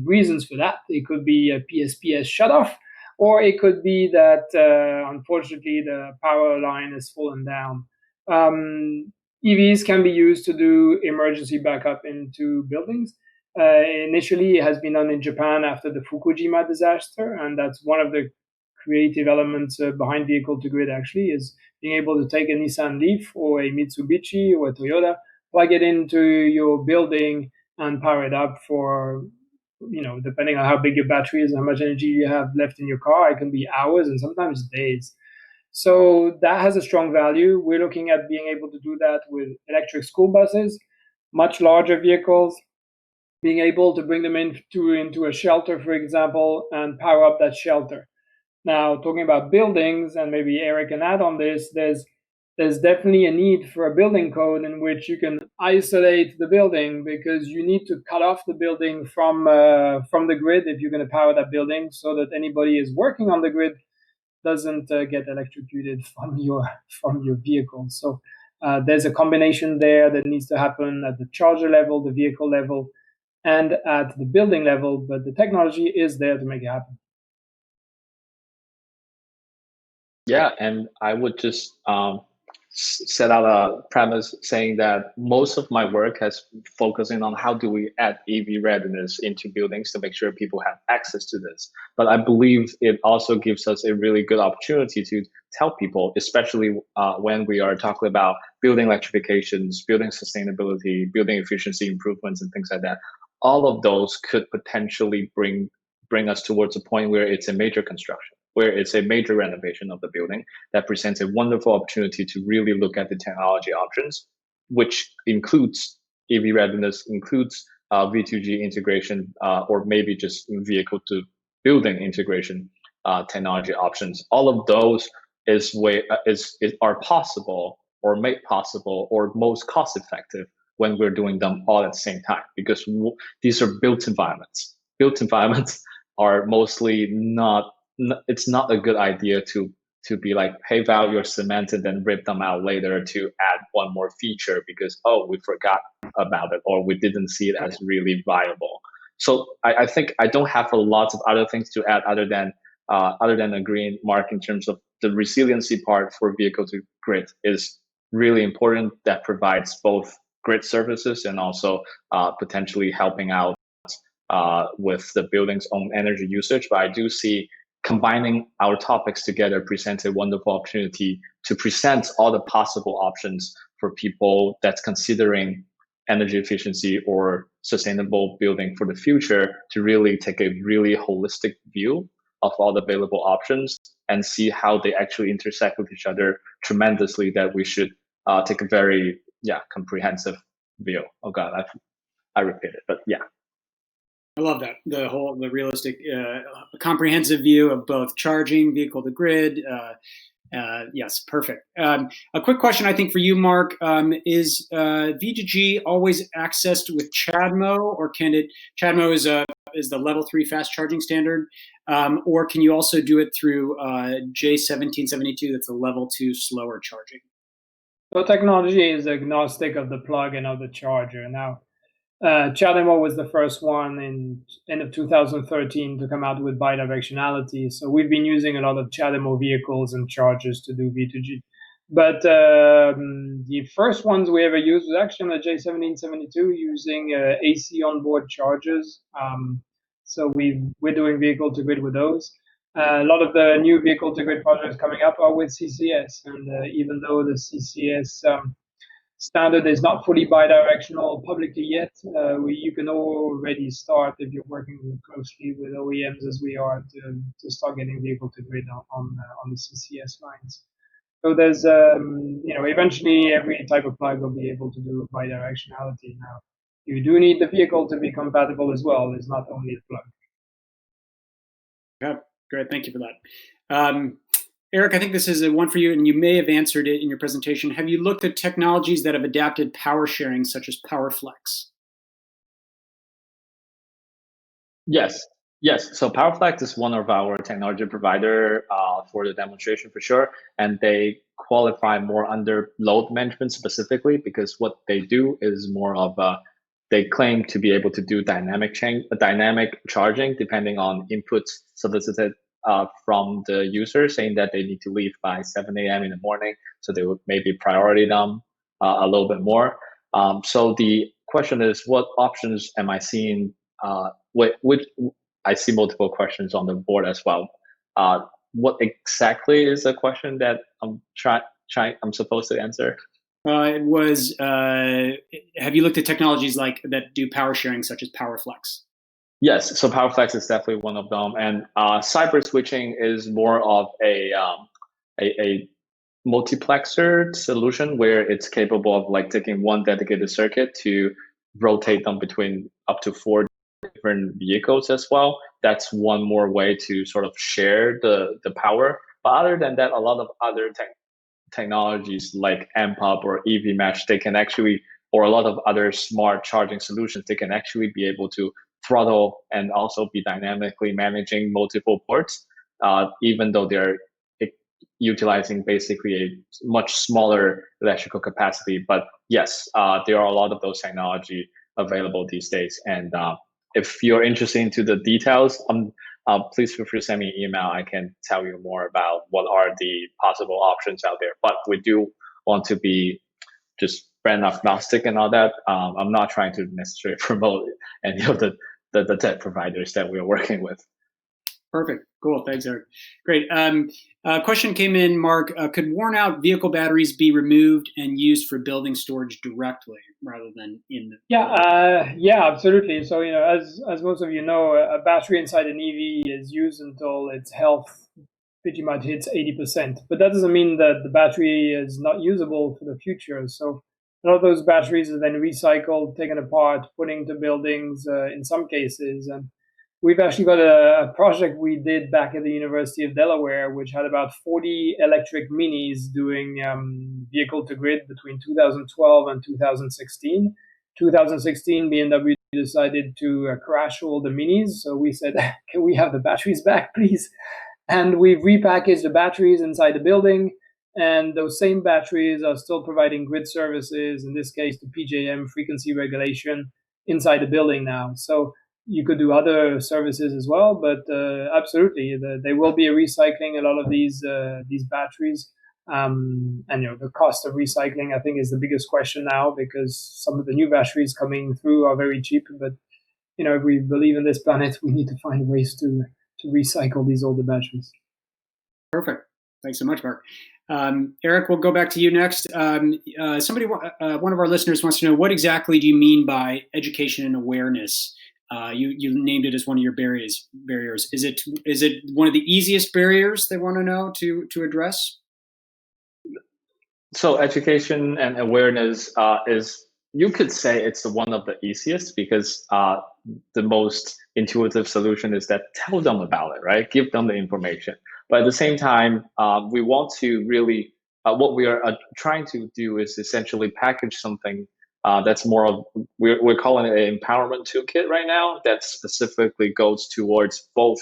reasons for that. It could be a PSPS shutoff, or it could be that unfortunately the power line has fallen down. EVs can be used to do emergency backup into buildings. Initially, it has been done in Japan after the Fukushima disaster, and that's one of the creative elements behind vehicle to grid, actually, is being able to take a Nissan Leaf or a Mitsubishi or a Toyota, plug it into your building and power it up for, depending on how big your battery is and how much energy you have left in your car, it can be hours and sometimes days. So that has a strong value. We're looking at being able to do that with electric school buses, much larger vehicles, being able to bring them into a shelter, for example, and power up that shelter. Now, talking about buildings, and maybe Eric can add on this, there's definitely a need for a building code in which you can isolate the building, because you need to cut off the building from the grid if you're going to power that building, so that anybody is working on the grid doesn't get electrocuted from your vehicle. So there's a combination there that needs to happen at the charger level, the vehicle level, and at the building level, but the technology is there to make it happen.
Yeah, and I would just set out a premise saying that most of my work has focusing on how do we add EV readiness into buildings to make sure people have access to this. But I believe it also gives us a really good opportunity to tell people, especially when we are talking about building electrifications, building sustainability, building efficiency improvements, and things like that. All of those could potentially bring us towards a point where it's a major construction, where it's a major renovation of the building that presents a wonderful opportunity to really look at the technology options, which includes EV readiness, includes V2G integration, or maybe just vehicle to building integration technology options. All of those are possible or made possible or most cost effective when we're doing them all at the same time, because these are built environments. Built environments are mostly not, it's not a good idea to be like pave out your cement and then rip them out later to add one more feature because, oh, we forgot about it or we didn't see it as really viable. So I think I don't have a lot of other things to add other than agreeing, Mark, in terms of the resiliency part for vehicle to grid is really important. That provides both grid services and also potentially helping out with the building's own energy usage. But I do see combining our topics together presents a wonderful opportunity to present all the possible options for people that's considering energy efficiency or sustainable building for the future, to really take a really holistic view of all the available options and see how they actually intersect with each other tremendously, that we should take a very comprehensive view. Oh God, I repeat it, but yeah.
I love that, the realistic, comprehensive view of both charging, vehicle to grid. Yes, perfect. A quick question, I think, for you, Mark. Is V2G always accessed with CHAdeMO, or can it? CHAdeMO is the level 3 fast charging standard, or can you also do it through J1772? That's a level 2 slower charging.
So technology is agnostic of the plug and of the charger. Now, CHAdeMO was the first one in end of 2013 to come out with bidirectionality. So we've been using a lot of CHAdeMO vehicles and chargers to do V2G. But the first ones we ever used was actually on the J1772 using AC onboard chargers. So we're doing vehicle to grid with those. A lot of the new vehicle to grid projects coming up are with CCS, and even though the CCS standard is not fully bidirectional publicly yet, you can already start, if you're working closely with OEMs as we are, to start getting vehicle to grid on the CCS lines. So there's, eventually every type of plug will be able to do bidirectionality. Now, you do need the vehicle to be compatible as well. It's not only the plug.
Okay, great. Thank you for that. Eric, I think this is one for you, and you may have answered it in your presentation. Have you looked at technologies that have adapted power sharing, such as PowerFlex?
Yes, yes. So PowerFlex is one of our technology provider for the demonstration for sure, and they qualify more under load management specifically because what they do is more of they claim to be able to do dynamic charging depending on inputs solicited from the user, saying that they need to leave by 7 a.m. in the morning, so they would maybe priority them a little bit more. So the question is, what options am I seeing? Which I see multiple questions on the board as well. What exactly is the question that I'm supposed to answer?
It was, have you looked at technologies like that do power sharing, such as PowerFlex?
Yes, so PowerFlex is definitely one of them, and cyber switching is more of a multiplexer solution where it's capable of like taking one dedicated circuit to rotate them between up to 4 different vehicles as well. That's one more way to sort of share the power. But other than that, a lot of other technologies like MPUB or EV Mesh, they can actually, or a lot of other smart charging solutions, they can actually be able to throttle and also be dynamically managing multiple ports, even though they're utilizing basically a much smaller electrical capacity. But yes, there are a lot of those technology available these days. And if you're interested into the details, please feel free to send me an email. I can tell you more about what are the possible options out there. But we do want to be just brand agnostic and all that. I'm not trying to necessarily promote any of the tech providers that we're working with.
Perfect. Cool. Thanks, Eric. Great. Question came in, Mark. Could worn out vehicle batteries be removed and used for building storage directly rather than in the...
Yeah, absolutely. So, as most of you know, a battery inside an EV is used until its health pretty much hits 80%. But that doesn't mean that the battery is not usable for the future. So a lot of those batteries are then recycled, taken apart, put into buildings in some cases. And we've actually got a project we did back at the University of Delaware, which had about 40 electric minis doing vehicle to grid between 2012 and 2016. 2016, BMW decided to crash all the minis. So we said, can we have the batteries back, please? And we've repackaged the batteries inside the building. And those same batteries are still providing grid services, in this case, the PJM frequency regulation inside the building now. So you could do other services as well, but absolutely, there will be a recycling a lot of these batteries. And the cost of recycling, I think, is the biggest question now, because some of the new batteries coming through are very cheap. But if we believe in this planet, we need to find ways to recycle these older batteries.
Perfect. Thanks so much, Mark. Eric, we'll go back to you next. One of our listeners wants to know, what exactly do you mean by education and awareness? You named it as one of your barriers. Is it one of the easiest barriers they want to know to address?
So education and awareness is, you could say it's one of the easiest, because the most intuitive solution is that tell them about it, right? Give them the information. But at the same time, we want to really, what we are trying to do is essentially package something that's more of, we're calling it an empowerment toolkit right now, that specifically goes towards both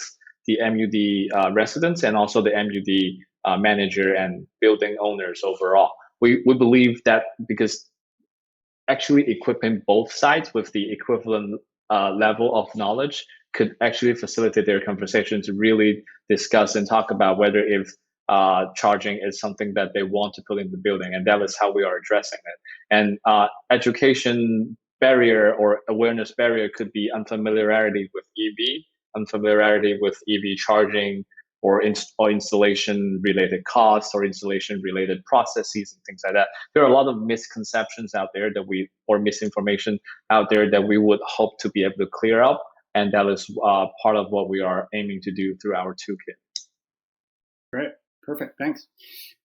the MUD residents and also the MUD manager and building owners overall. We believe that because actually equipping both sides with the equivalent level of knowledge could actually facilitate their conversation to really discuss and talk about whether if charging is something that they want to put in the building, and that is how we are addressing it. And education barrier or awareness barrier could be unfamiliarity with EV, unfamiliarity with EV charging, or installation related costs, or installation related processes and things like that. There are a lot of misconceptions out there or misinformation out there that we would hope to be able to clear up. And that is part of what we are aiming to do through our toolkit.
Great. Perfect. Thanks.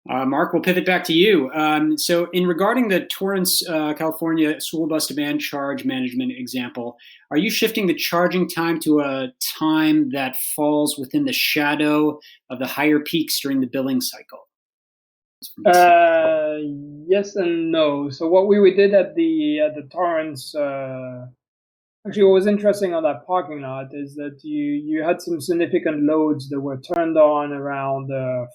Mark, we'll pivot back to you. So in regarding the Torrance, California school bus demand charge management example, are you shifting the charging time to a time that falls within the shadow of the higher peaks during the billing cycle?
Yes and no. So what we did at the Torrance, actually, what was interesting on that parking lot is that you had some significant loads that were turned on around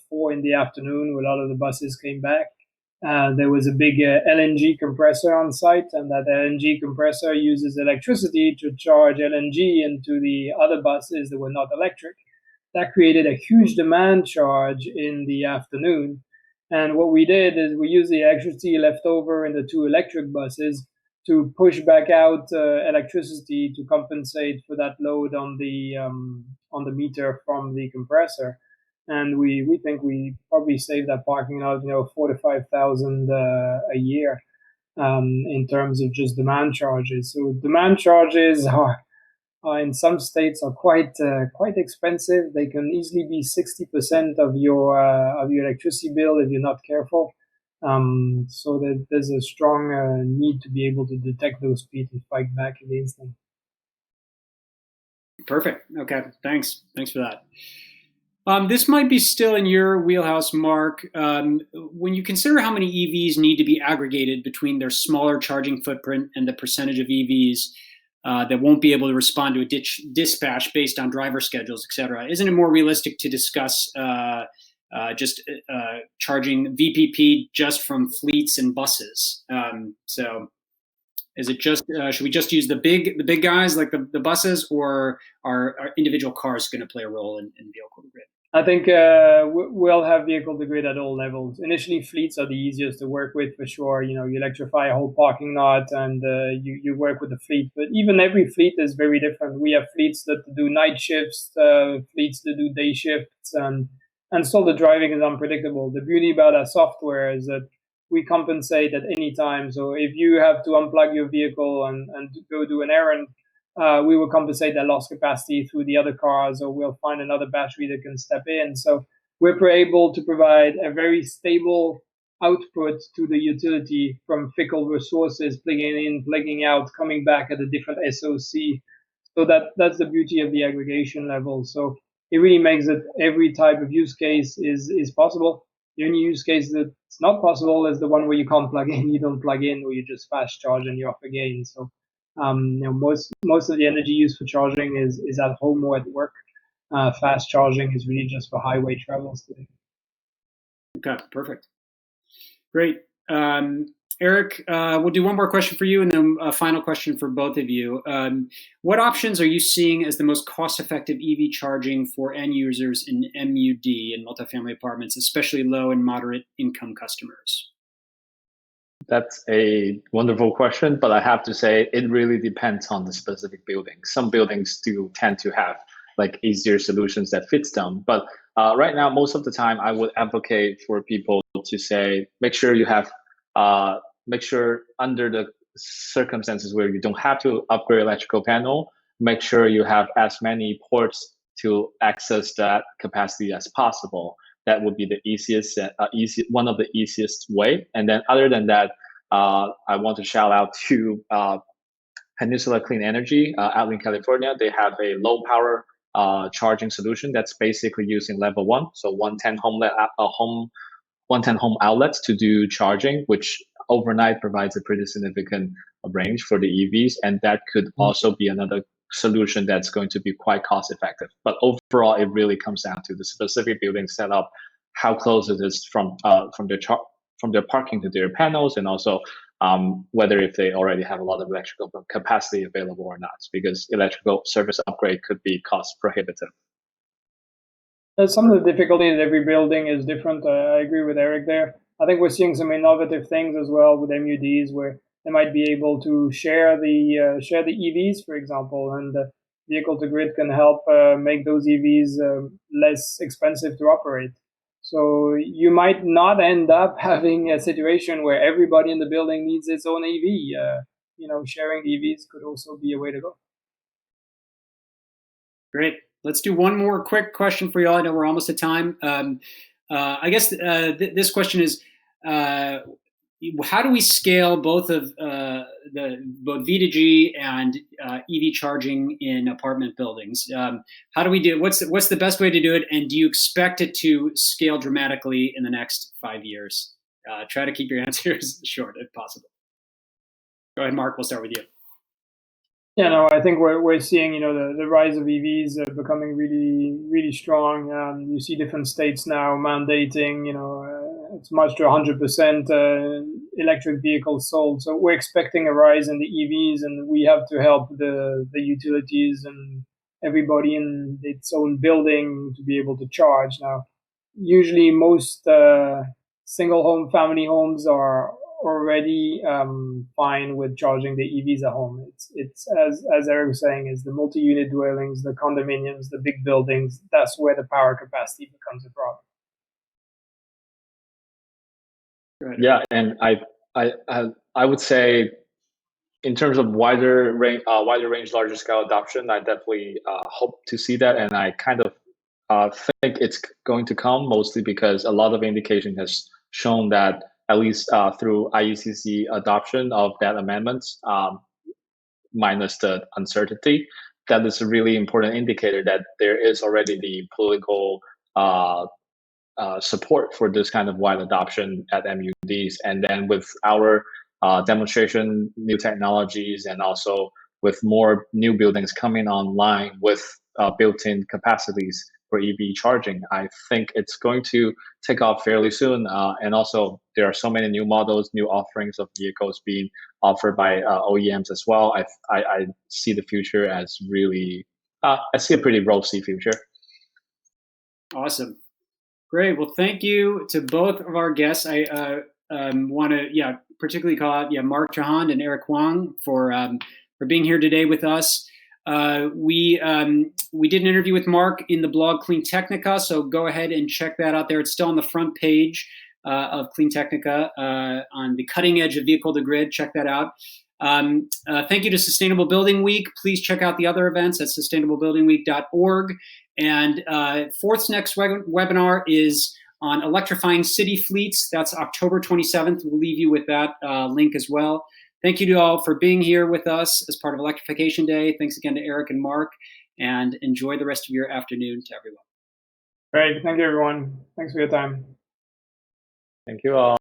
4 in the afternoon, when a lot of the buses came back. There was a big LNG compressor on site, and that LNG compressor uses electricity to charge LNG into the other buses that were not electric. That created a huge demand charge in the afternoon. And what we did is we used the electricity left over in the 2 electric buses to push back out electricity to compensate for that load on the meter from the compressor. And we think we probably saved that parking lot, 4,000 to 5,000 a year in terms of just demand charges. So demand charges are in some states are quite expensive. They can easily be 60% of your electricity bill if you're not careful. So that there's a strong need to be able to detect those speeds and fight back against them.
Perfect. Okay. Thanks for that. This might be still in your wheelhouse, Mark. When you consider how many EVs need to be aggregated between their smaller charging footprint and the percentage of EVs that won't be able to respond to a dispatch based on driver schedules, et cetera, isn't it more realistic to discuss just charging VPP just from fleets and buses? So is it just should we just use the big guys like the buses, or are individual cars going to play a role in vehicle to grid?
I think we'll have vehicle to grid at all levels. Initially, fleets are the easiest to work with for sure. You electrify a whole parking lot and you work with the fleet. But even every fleet is very different. We have fleets that do night shifts, fleets that do day shifts, and still the driving is unpredictable. The beauty about our software is that we compensate at any time. So if you have to unplug your vehicle and go do an errand, we will compensate that lost capacity through the other cars, or we'll find another battery that can step in. So we're able to provide a very stable output to the utility from fickle resources, plugging in, plugging out, coming back at a different SOC. So that's the beauty of the aggregation level. So it really makes it every type of use case is possible. The only use case that's not possible is the one where you can't plug in, you don't plug in, or you just fast charge and you're off again. So most of the energy used for charging is at home or at work. Fast charging is really just for highway travels today.
Okay, perfect. Great. Eric, we'll do one more question for you and then a final question for both of you. What options are you seeing as the most cost-effective EV charging for end users in MUD and multifamily apartments, especially low and moderate income customers?
That's a wonderful question, but I have to say it really depends on the specific building. Some buildings do tend to have like easier solutions that fits them. But right now, most of the time, I would advocate for people to say, make sure you have, make sure under the circumstances where you don't have to upgrade electrical panel, make sure you have as many ports to access that capacity as possible. That would be the easiest, one of the easiest way. And then other than that, I want to shout out to Peninsula Clean Energy out in California. They have a low power charging solution that's basically using level 1, so 110 home outlets to do charging, which overnight provides a pretty significant range for the EVs, and that could also be another solution that's going to be quite cost effective. But overall, it really comes down to the specific building setup, how close it is from their parking to their panels, and also whether if they already have a lot of electrical capacity available or not, because electrical service upgrade could be cost prohibitive.
Some of the difficulty in every building is different. I agree with Eric there. I think we're seeing some innovative things as well with MUDs where they might be able to share the EVs, for example, and vehicle to grid can help make those EVs less expensive to operate. So you might not end up having a situation where everybody in the building needs its own EV. Sharing EVs could also be a way to go.
Great. Let's do one more quick question for you all. I know we're almost at time. I guess this question is, how do we scale both of both V2G and EV charging in apartment buildings? How do we do? What's the best way to do it? And do you expect it to scale dramatically in the next 5 years? Try to keep your answers short if possible. Go ahead, Mark. We'll start with you.
Yeah, no, I think we're seeing, the rise of EVs becoming really, really strong. You see different states now mandating, as much to 100% electric vehicles sold. So we're expecting a rise in the EVs, and we have to help the utilities and everybody in its own building to be able to charge. Now, usually most single home family homes are already fine with charging the EVs at home. It's as Eric was saying, is the multi-unit dwellings, the condominiums, the big buildings. That's where the power capacity becomes a problem.
Yeah, and I would say, in terms of wider range, larger scale adoption, I definitely hope to see that, and I kind of think it's going to come, mostly because a lot of indication has shown that, at least through IECC adoption of that amendment, minus the uncertainty, that is a really important indicator that there is already the political support for this kind of wide adoption at MUDs. And then with our demonstration, new technologies, and also with more new buildings coming online with built-in capacities for EV charging, I think it's going to take off fairly soon. And also, there are so many new models, new offerings of vehicles being offered by OEMs as well. I see the future as really, I see a pretty rosy future.
Awesome. Great. Well, thank you to both of our guests. I want to, particularly call out, Mark Jahand and Eric Huang for being here today with us. We did an interview with Mark in the blog Clean Technica, so go ahead and check that out there. It's still on the front page of Clean Technica on the cutting edge of vehicle to grid. Check that out. Thank you to Sustainable Building Week. Please check out the other events at sustainablebuildingweek.org. And Forth's next webinar is on electrifying city fleets. That's October 27th. We'll leave you with that link as well. Thank you to all for being here with us as part of Electrification Day. Thanks again to Eric and Mark, and enjoy the rest of your afternoon to everyone.
Great. Thank you, everyone. Thanks for your time.
Thank you all.